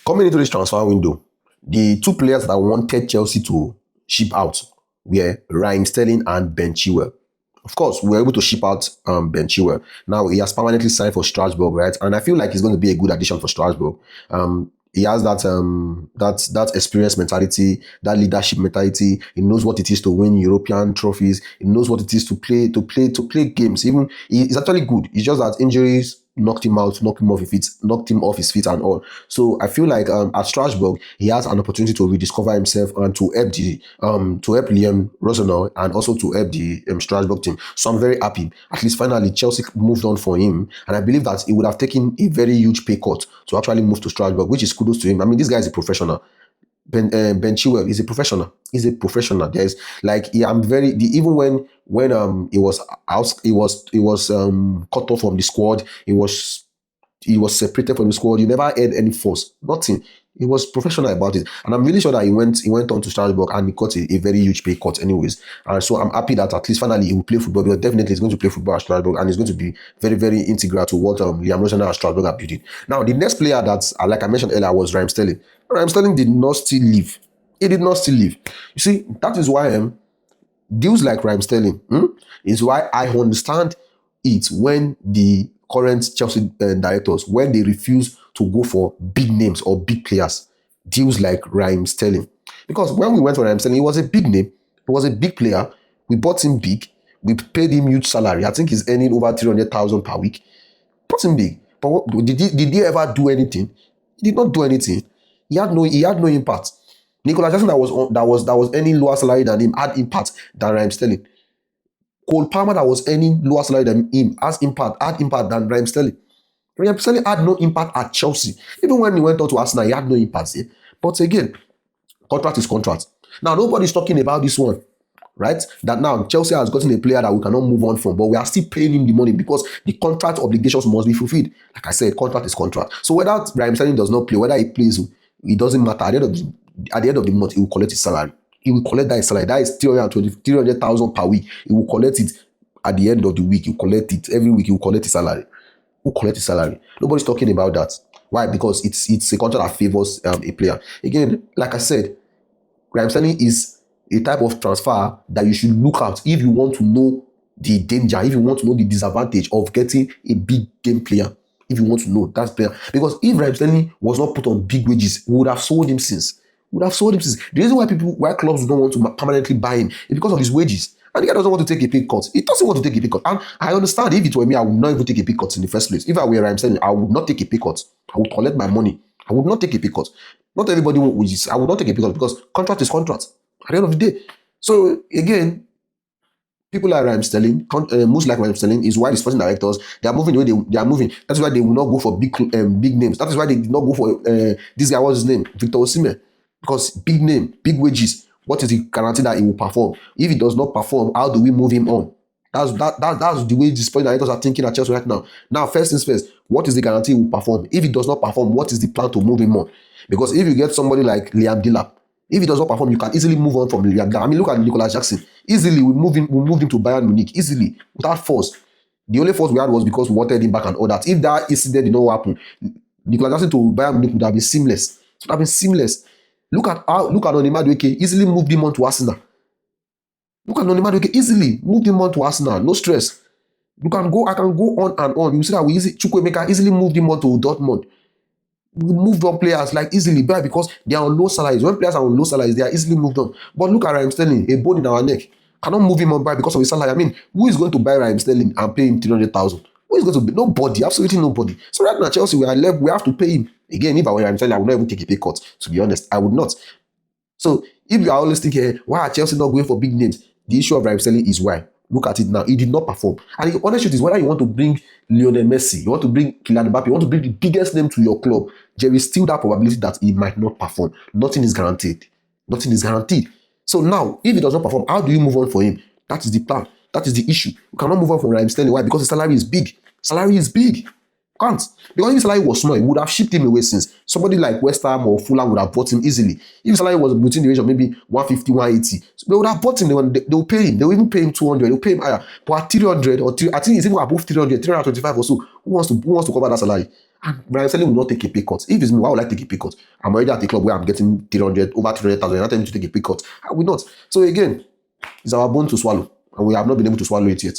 Coming into this transfer window, the two players that wanted Chelsea to ship out were Raheem Sterling and Ben Chilwell. Of course, we were able to ship out Ben Chilwell. Now he has permanently signed for Strasbourg, right? And I feel like he's going to be a good addition for Strasbourg. He has that experience mentality, that leadership mentality. He knows what it is to win European trophies. He knows what it is to play games. Even he's actually good. It's just that injuries knocked him out, knocked him off his feet and all. So I feel like at Strasbourg he has an opportunity to rediscover himself and to help Liam Rosenau and also to help the Strasbourg team. So I'm very happy. At least finally Chelsea moved on for him, and I believe that he would have taken a very huge pay cut to actually move to Strasbourg, which is kudos to him. I mean, this guy is a professional. Ben Chilwell is a professional. He's a professional. There's like even when he was out, he was cut off from the squad. He was separated from the squad. You never heard any fuss. Nothing. He was professional about it, and I'm really sure that he went on to Strasbourg and he got a very huge pay cut, anyways. And so I'm happy that at least finally he will play football, because definitely he's going to play football at Strasbourg and he's going to be very, very integral to what Liam Rosenau and Strasbourg are building. Now, the next player that, like I mentioned earlier, was Raheem Sterling. Raheem Sterling did not still leave. He did not still leave. You see, that is why deals like Raheem Sterling is why I understand it when the current Chelsea directors, when they refuse to go for big names or big players, deals like Raheem Sterling. Because when we went for Raheem Sterling, he was a big name, he was a big player, we bought him big, we paid him huge salary. I think he's earning over 300,000 per week. Bought him big. But did he ever do anything? He did not do anything. He had no impact. Nicolas Jackson that was earning lower salary than him had impact than Raheem Sterling. Cole Palmer that was earning lower salary than him had impact than Raheem Sterling. Raheem Sterling had no impact at Chelsea. Even when he went on to Arsenal, he had no impact there. But again, contract is contract. Now, nobody's talking about this one, right? That now Chelsea has gotten a player that we cannot move on from, but we are still paying him the money because the contract obligations must be fulfilled. Like I said, contract is contract. So whether Raheem Sterling does not play, whether he plays, it doesn't matter. At the end of the month, he will collect his salary. He will collect that salary. That is 300,000 per week. He will collect it at the end of the week. He will collect it every week. He will collect his salary. Who collect his salary? Nobody's talking about that. Why? Because it's a contract that favors a player. Again, like I said, Raheem Sterling is a type of transfer that you should look at if you want to know the danger, if you want to know the disadvantage of getting a big game player. If you want to know that player, because if Raheem Sterling was not put on big wages, we would have sold him since. The reason why clubs don't want to permanently buy him is because of his wages. And the guy doesn't want to take a pay cut. He doesn't want to take a pay cut. And I understand, if it were me, I would not even take a pay cut in the first place. If I were Raheem Sterling, I would not take a pay cut. I would collect my money. I would not take a pay cut. Not everybody will. I would not take a pay cut because contract is contract at the end of the day. So again, people like Raheem Sterling, most like Raheem Sterling, is why the sporting directors, they are moving the way they are moving. That's why they will not go for big names. That is why they did not go for this guy. What's his name? Victor Osimhen. Because big name, big wages. What is the guarantee that he will perform? If he does not perform, how do we move him on? That's the way the sporting directors are thinking at Chelsea right now. Now, first things first, what is the guarantee he will perform? If he does not perform, what is the plan to move him on? Because if you get somebody like Liam Delap, if he does not perform, you can easily move on from Liam Delap. I mean, look at Nicolas Jackson. Easily, we moved him to Bayern Munich. Easily, without force. The only force we had was because we wanted him back and all that. If that incident did not happen, Nicolas Jackson to Bayern Munich would have been seamless. It would have been seamless. Look at Onimadueke, easily moved him on to Arsenal. Look at Onimadueke, easily moved him on to Arsenal. No stress. I can go on and on. You see that Chukwuemeka easily moved him on to Dortmund. We moved on players like easily because they are on low salaries. When players are on low salaries, they are easily moved on. But look at Raheem Sterling, a bone in our neck. Cannot move him on because of his salary. I mean, who is going to buy Raheem Sterling and pay him 300,000? Who is going to be? Nobody, absolutely nobody. So right now, Chelsea, we have to pay him. Again, if I were Raheem Sterling, I would not even take a pay cut. To be honest, I would not. So if you are always thinking, why are Chelsea not going for big names? The issue of Raheem Sterling is why. Look at it now. He did not perform. And the honest truth is, whether you want to bring Lionel Messi, you want to bring Kylian Mbappe, you want to bring the biggest name to your club, there is still that probability that he might not perform. Nothing is guaranteed. Nothing is guaranteed. So now, if he does not perform, how do you move on for him? That is the plan. That is the issue. You cannot move on from Raheem Sterling. Why? Because his salary is big. Salary is big. Can't. Because if his salary was small, he would have shipped him away since. Somebody like West Ham or Fulham would have bought him easily. If his salary was between the range of maybe 150, 180, so they would have bought him. They will pay him. They will even pay him 200. They will pay him higher. But at 300 or I think it's even above 300, 325 or so. Who wants to cover that salary? And Raheem Sterling will not take a pay cut. If it's me, why would I take a pay cut? I'm already at a club where I'm getting 300, over 300,000. You're not telling me to take a pay cut. I will not. So again, it's our bone to swallow. And we have not been able to swallow it yet.